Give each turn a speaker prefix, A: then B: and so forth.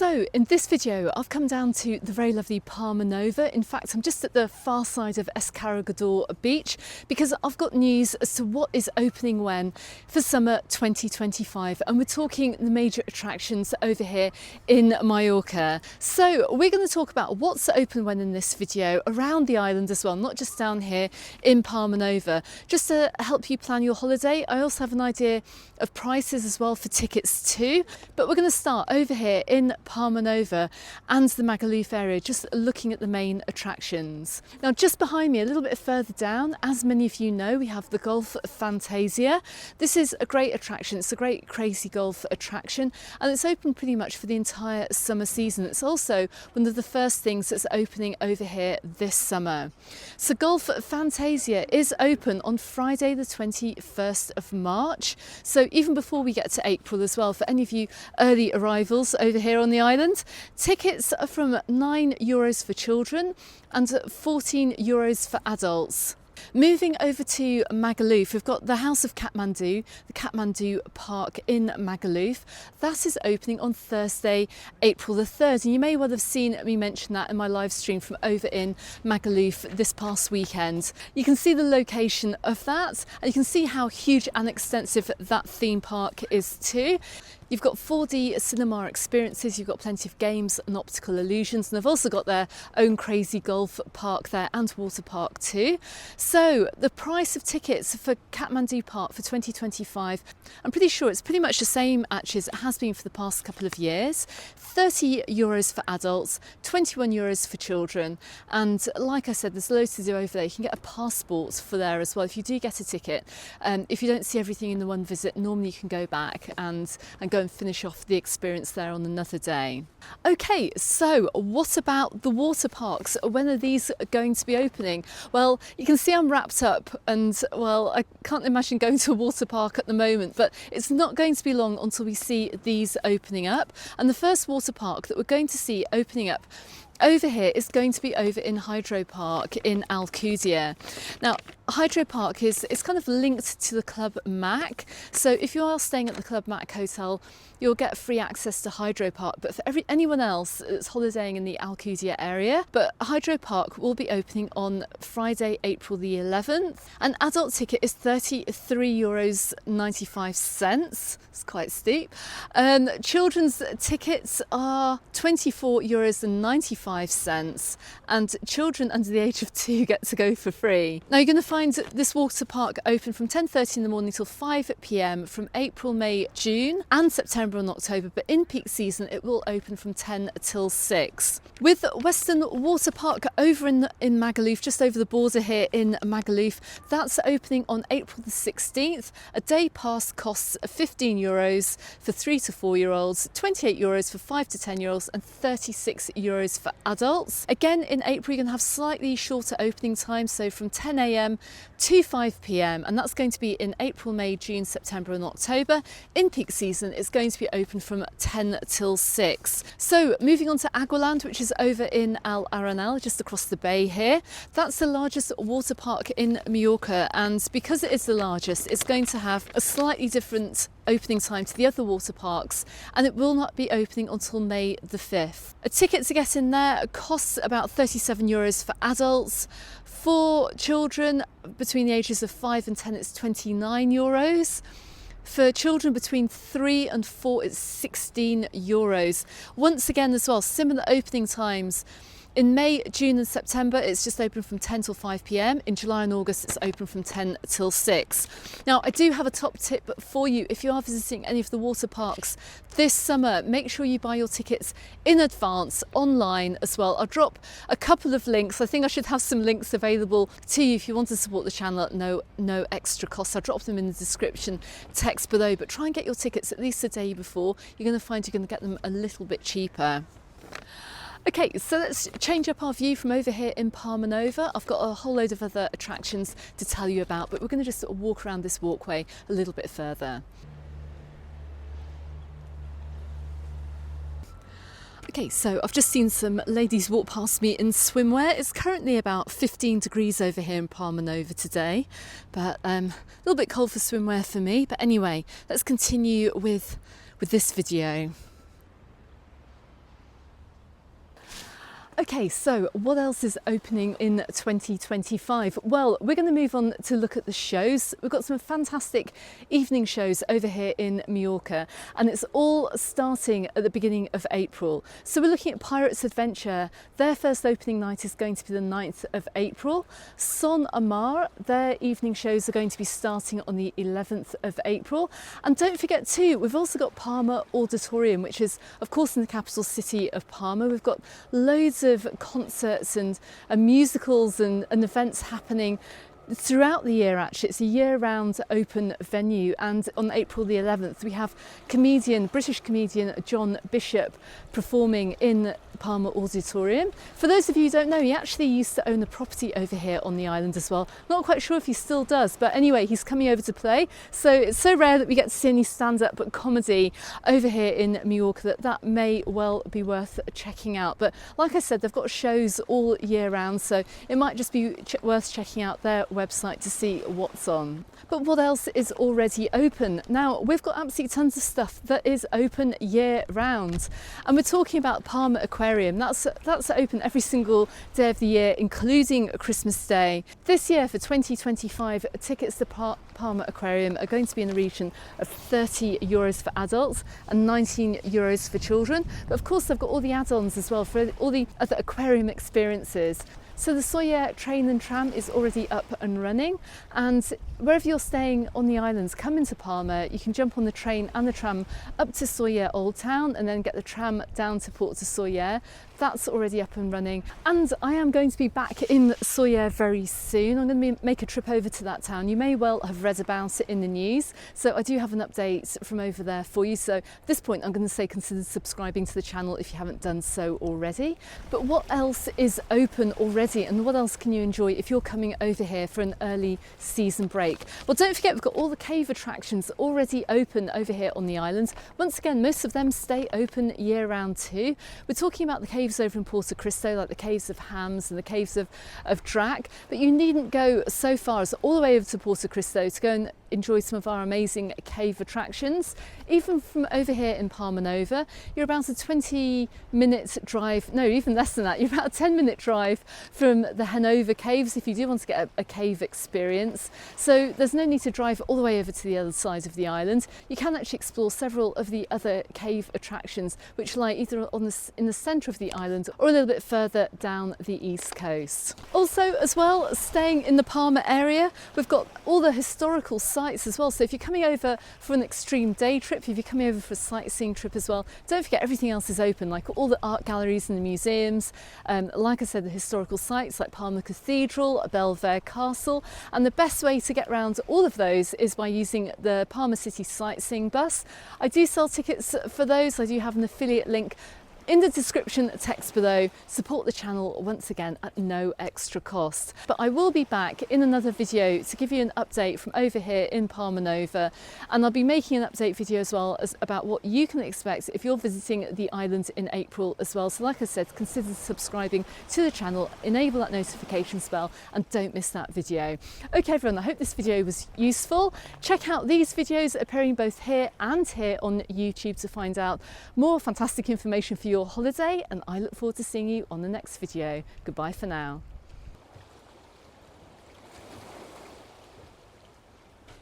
A: So in this video I've come down to the very lovely Palmanova. In fact, I'm just at the far side of Escargador beach because I've got news as to what is opening when for summer 2025, and we're talking the major attractions over here in Mallorca. So we're going to talk about what's open when in this video around the island as well, not just down here in Palmanova, just to help you plan your holiday. I also have an idea of prices as well for tickets too, but we're going to start over here in Palmanova and the Magaluf area, just looking at the main attractions. Now just behind me, a little bit further down, as many of you know, we have the Golf Fantasia. This is a great attraction. It's a great crazy golf attraction, and it's open pretty much for the entire summer season. It's also one of the first things that's opening over here this summer. So Golf Fantasia is open on Friday the 21st of March, so even before we get to April as well, for any of you early arrivals over here on the island. Tickets are from €9 for children and €14 for adults. Moving over to Magaluf, we've got the House of Katmandu, the Katmandu Park in Magaluf. That is opening on Thursday, April the 3rd. And you may well have seen me mention that in my live stream from over in Magaluf this past weekend. You can see the location of that, and you can see how huge and extensive that theme park is too. You've got 4D cinema experiences, you've got plenty of games and optical illusions, and they've also got their own crazy golf park there and water park too. So the price of tickets for Katmandu Park for 2025, I'm pretty sure it's pretty much the same actually as it has been for the past couple of years. €30 for adults, €21 for children, and like I said, there's loads to do over there. You can get a passport for there as well if you do get a ticket. If you don't see everything in the one visit, normally you can go back and go and finish off the experience there on another day. Okay, so what about the water parks? When are these going to be opening? Well, you can see I'm wrapped up, and well, I can't imagine going to a water park at the moment, but it's not going to be long until we see these opening up. And the first water park that we're going to see opening up over here is going to be over in Hydro Park in Alcudia. Now, Hydro Park is kind of linked to the Club Mac. So if you are staying at the Club Mac Hotel, you'll get free access to Hydro Park. But for anyone else that's holidaying in the Alcudia area, but Hydro Park will be opening on Friday, April the 11th. An adult ticket is €33.95. It's quite steep. Children's tickets are €24.95. And children under the age of 2 get to go for free. Now you're going to find this water park open from 10:30 in the morning till 5 p.m. from April, May, June and September and October, but in peak season it will open from 10 till 6. With Western Water Park over in Magaluf, just over the border here in Magaluf, that's opening on April the 16th. A day pass costs €15 for 3 to 4-year-olds, €28 for 5 to 10-year-olds and €36 for adults. Again, in April, you're going to have slightly shorter opening times, so from 10 a.m. to 5 p.m. and that's going to be in April, May, June, September and October. In peak season, it's going to be open from 10 till 6. So moving on to Agualand, which is over in Al Arenal, just across the bay here. That's the largest water park in Mallorca, and because it is the largest, it's going to have a slightly different opening time to the other water parks, and it will not be opening until May the 5th. A ticket to get in there costs about €37 for adults. For children between the ages of 5 and 10, it's €29. For children between 3 and 4, it's €16. Once again as well, similar opening times. In May, June and September, it's just open from 10 till 5 p.m. In July and August, it's open from 10 till 6. Now, I do have a top tip for you. If you are visiting any of the water parks this summer, make sure you buy your tickets in advance online as well. I'll drop a couple of links. I think I should have some links available to you if you want to support the channel at no extra cost. I'll drop them in the description text below, but try and get your tickets at least a day before. You're going to find you're going to get them a little bit cheaper. Okay, so let's change up our view from over here in Palmanova. I've got a whole load of other attractions to tell you about, but we're going to just sort of walk around this walkway a little bit further. Okay, so I've just seen some ladies walk past me in swimwear. It's currently about 15 degrees over here in Palmanova today, but a little bit cold for swimwear for me. But anyway, let's continue with this video. Okay, so what else is opening in 2025? Well, we're going to move on to look at the shows. We've got some fantastic evening shows over here in Mallorca, and it's all starting at the beginning of April. So we're looking at Pirates Adventure. Their first opening night is going to be the 9th of April. Son Amar, their evening shows are going to be starting on the 11th of April. And don't forget too, we've also got Palma Auditorium, which is of course in the capital city of Palma. We've got loads of concerts and musicals and events happening throughout the year. Actually, it's a year-round open venue, and on April the 11th we have British comedian John Bishop performing in Palma Auditorium. For those of you who don't know, he actually used to own the property over here on the island as well. Not quite sure if he still does, but anyway, he's coming over to play. So it's so rare that we get to see any stand-up comedy over here in Mallorca that may well be worth checking out. But like I said, they've got shows all year round, so it might just be worth checking out their website to see what's on. But what else is already open? Now, we've got absolutely tons of stuff that is open year round, and we're talking about Palma Aquarium. That's open every single day of the year, including Christmas Day. This year for 2025, tickets to Palma Aquarium are going to be in the region of €30 for adults and €19 for children. But of course, they've got all the add-ons as well for all the other aquarium experiences. So the Soyer train and tram is already up and running, and wherever you're staying on the islands, come into Palma, you can jump on the train and the tram up to Soyer Old Town and then get the tram down to Port de Soyer. That's already up and running, and I am going to be back in Soyer very soon. I'm going to make a trip over to that town. You may well have read about it in the news, so I do have an update from over there for you. So at this point I'm going to say consider subscribing to the channel if you haven't done so already. But what else is open already, and what else can you enjoy if you're coming over here for an early season break? Well, don't forget we've got all the cave attractions already open over here on the island. Once again, most of them stay open year round too. We're talking about the caves over in Porto Cristo, like the caves of Hams and the caves of Drac, but you needn't go so far as all the way over to Porto Cristo to go and enjoy some of our amazing cave attractions. Even from over here in Palmanova, you're about a 20-minute drive, no, even less than that, you're about a 10-minute drive from the Hanover caves if you do want to get a cave experience. So there's no need to drive all the way over to the other side of the island. You can actually explore several of the other cave attractions which lie either in the centre of the island or a little bit further down the east coast. Also as well, staying in the Palma area, we've got all the historical sites as well. So if you're coming over for an extreme day trip, if you're coming over for a sightseeing trip as well, don't forget everything else is open, like all the art galleries and the museums. Like I said, the historical sites like Palma Cathedral, Belvedere Castle, and the best way to get around all of those is by using the Palma City sightseeing bus. I do sell tickets for those. I do have an affiliate link in the description text below. Support the channel once again at no extra cost. But I will be back in another video to give you an update from over here in Palmanova, and I'll be making an update video as well as about what you can expect if you're visiting the island in April as well. So like I said, consider subscribing to the channel, enable that notifications bell, and don't miss that video. Okay everyone, I hope this video was useful. Check out these videos appearing both here and here on YouTube to find out more fantastic information for your holiday, and I look forward to seeing you on the next video. Goodbye for now.